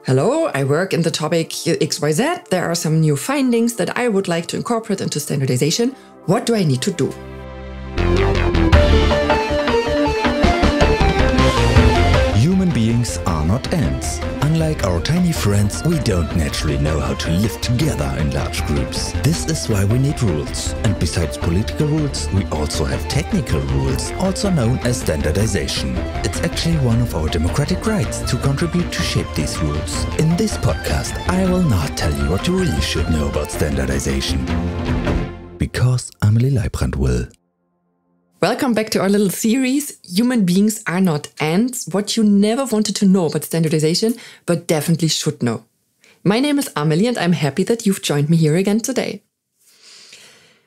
Hello, I work in the topic XYZ. There are some new findings that I would like to incorporate into standardization. What do I need to do? Human beings are not ants. Unlike our tiny friends, we don't naturally know how to live together in large groups. This is why we need rules. And besides political rules, we also have technical rules, also known as standardization. It's actually one of our democratic rights to contribute to shape these rules. In this podcast, I will not tell you what you really should know about standardization. Because Amelie Leibrand will. Welcome back to our little series, Human Beings Are Not Ants, what you never wanted to know about standardization, but definitely should know. My name is Amelie and I'm happy that you've joined me here again today.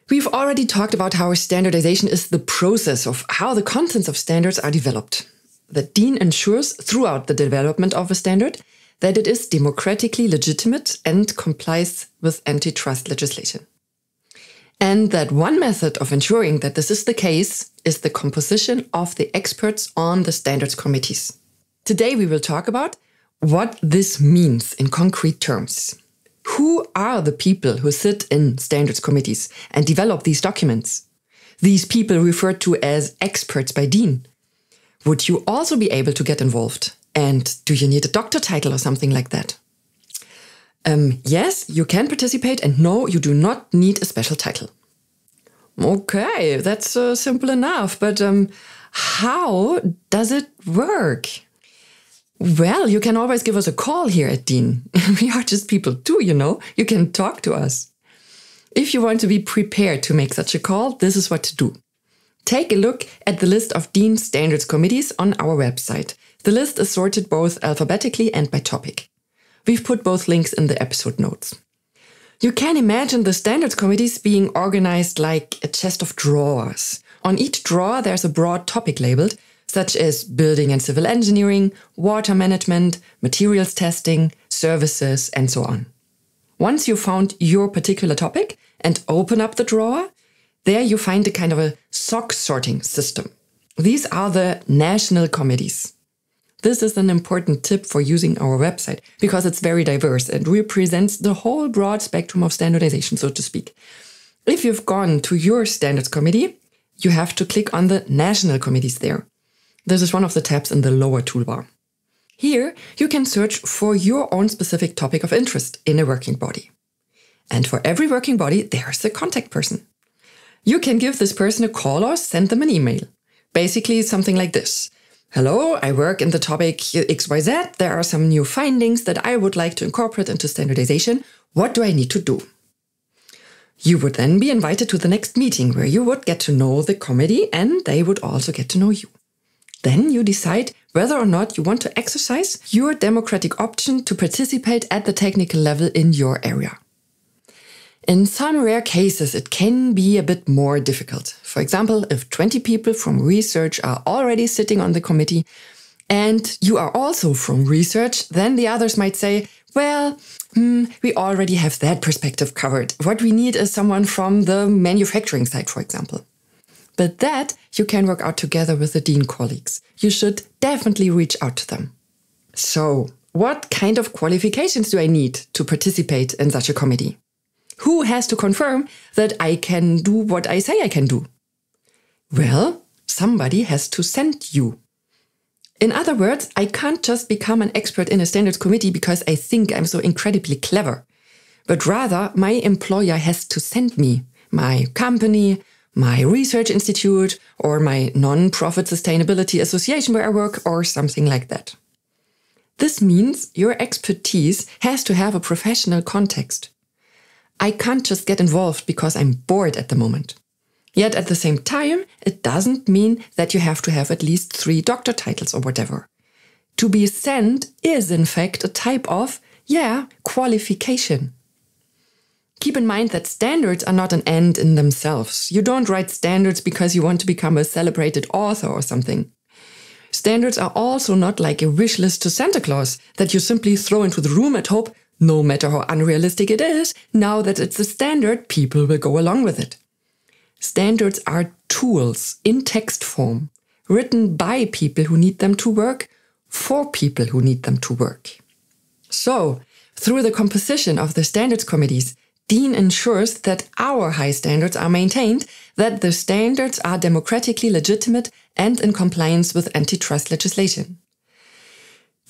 We've already talked about how standardization is the process of how the contents of standards are developed. The Dean ensures throughout the development of a standard that it is democratically legitimate and complies with antitrust legislation. And that one method of ensuring that this is the case is the composition of the experts on the standards committees. Today we will talk about what this means in concrete terms. Who are the people who sit in standards committees and develop these documents? These people referred to as experts by Dean. Would you also be able to get involved? And do you need a doctor title or something like that? Yes, you can participate, and no, you do not need a special title. Okay, that's simple enough, but how does it work? Well, you can always give us a call here at Dean. We are just people too, you know. You can talk to us. If you want to be prepared to make such a call, this is what to do. Take a look at the list of Dean standards committees on our website. The list is sorted both alphabetically and by topic. We've put both links in the episode notes. You can imagine the standards committees being organized like a chest of drawers. On each drawer, there's a broad topic labeled, such as building and civil engineering, water management, materials testing, services, and so on. Once you've found your particular topic and open up the drawer, there you find a kind of a sock sorting system. These are the national committees. This is an important tip for using our website because it's very diverse and represents the whole broad spectrum of standardization, so to speak. If you've gone to your standards committee, you have to click on the national committees there. This is one of the tabs in the lower toolbar. Here, you can search for your own specific topic of interest in a working body. And for every working body, there's a contact person. You can give this person a call or send them an email. Basically, something like this. Hello, I work in the topic XYZ. There are some new findings that I would like to incorporate into standardization. What do I need to do? You would then be invited to the next meeting where you would get to know the committee and they would also get to know you. Then you decide whether or not you want to exercise your democratic option to participate at the technical level in your area. In some rare cases, it can be a bit more difficult. For example, if 20 people from research are already sitting on the committee and you are also from research, then the others might say, well, we already have that perspective covered. What we need is someone from the manufacturing side, for example. But that you can work out together with the Dean colleagues. You should definitely reach out to them. So, what kind of qualifications do I need to participate in such a committee? Who has to confirm that I can do what I say I can do? Well, somebody has to send you. In other words, I can't just become an expert in a standards committee because I think I'm so incredibly clever. But rather, my employer has to send me, my company, my research institute, or my non-profit sustainability association where I work, or something like that. This means your expertise has to have a professional context. I can't just get involved because I'm bored at the moment. Yet at the same time, it doesn't mean that you have to have at least 3 doctor titles or whatever. To be sent is in fact a type of, qualification. Keep in mind that standards are not an end in themselves. You don't write standards because you want to become a celebrated author or something. Standards are also not like a wish list to Santa Claus that you simply throw into the room and hope, no matter how unrealistic it is, now that it's a standard, people will go along with it. Standards are tools in text form, written by people who need them to work, for people who need them to work. So, through the composition of the standards committees, DIN ensures that our high standards are maintained, that the standards are democratically legitimate and in compliance with antitrust legislation.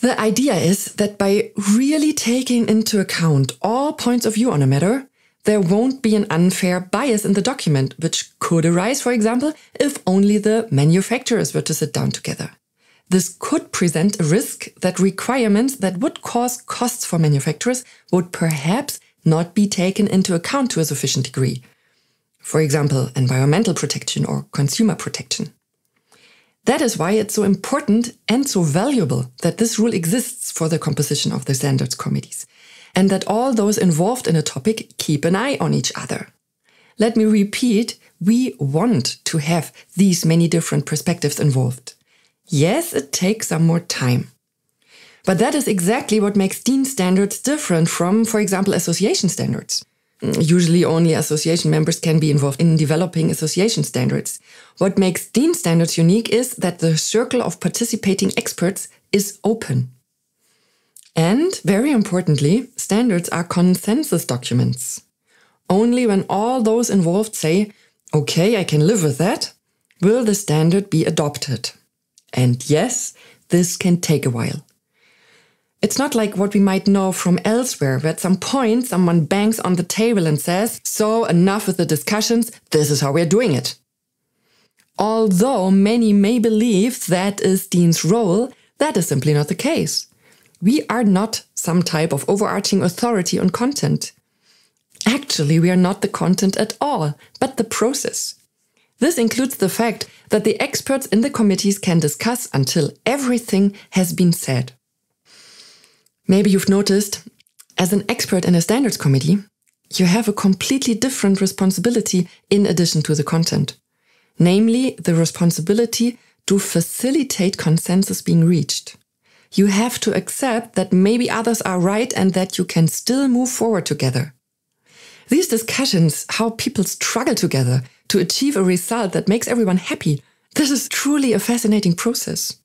The idea is that by really taking into account all points of view on a matter, there won't be an unfair bias in the document, which could arise, for example, if only the manufacturers were to sit down together. This could present a risk that requirements that would cause costs for manufacturers would perhaps not be taken into account to a sufficient degree. For example, environmental protection or consumer protection. That is why it's so important and so valuable that this rule exists for the composition of the standards committees, and that all those involved in a topic keep an eye on each other. Let me repeat, we want to have these many different perspectives involved. Yes, it takes some more time. But that is exactly what makes DIN standards different from, for example, association standards. Usually only association members can be involved in developing association standards. What makes DIN standards unique is that the circle of participating experts is open. And, very importantly, standards are consensus documents. Only when all those involved say, okay, I can live with that, will the standard be adopted. And yes, this can take a while. It's not like what we might know from elsewhere, where at some point someone bangs on the table and says, so enough with the discussions, this is how we're doing it. Although many may believe that is DIN's role, that is simply not the case. We are not some type of overarching authority on content. Actually, we are not the content at all, but the process. This includes the fact that the experts in the committees can discuss until everything has been said. Maybe you've noticed, as an expert in a standards committee, you have a completely different responsibility in addition to the content. Namely, the responsibility to facilitate consensus being reached. You have to accept that maybe others are right and that you can still move forward together. These discussions, how people struggle together to achieve a result that makes everyone happy, this is truly a fascinating process.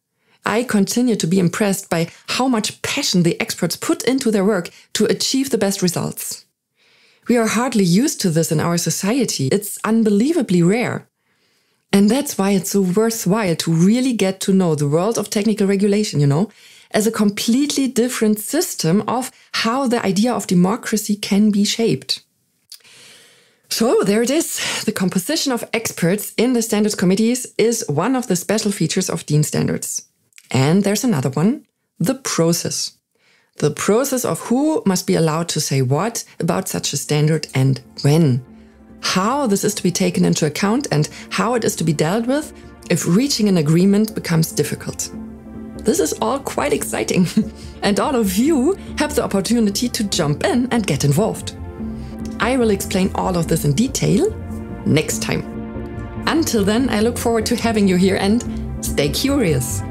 I continue to be impressed by how much passion the experts put into their work to achieve the best results. We are hardly used to this in our society. It's unbelievably rare. And that's why it's so worthwhile to really get to know the world of technical regulation, as a completely different system of how the idea of democracy can be shaped. So there it is. The composition of experts in the standards committees is one of the special features of DIN standards. And there's another one, the process. The process of who must be allowed to say what about such a standard and when. How this is to be taken into account and how it is to be dealt with if reaching an agreement becomes difficult. This is all quite exciting. And all of you have the opportunity to jump in and get involved. I will explain all of this in detail next time. Until then, I look forward to having you here and stay curious.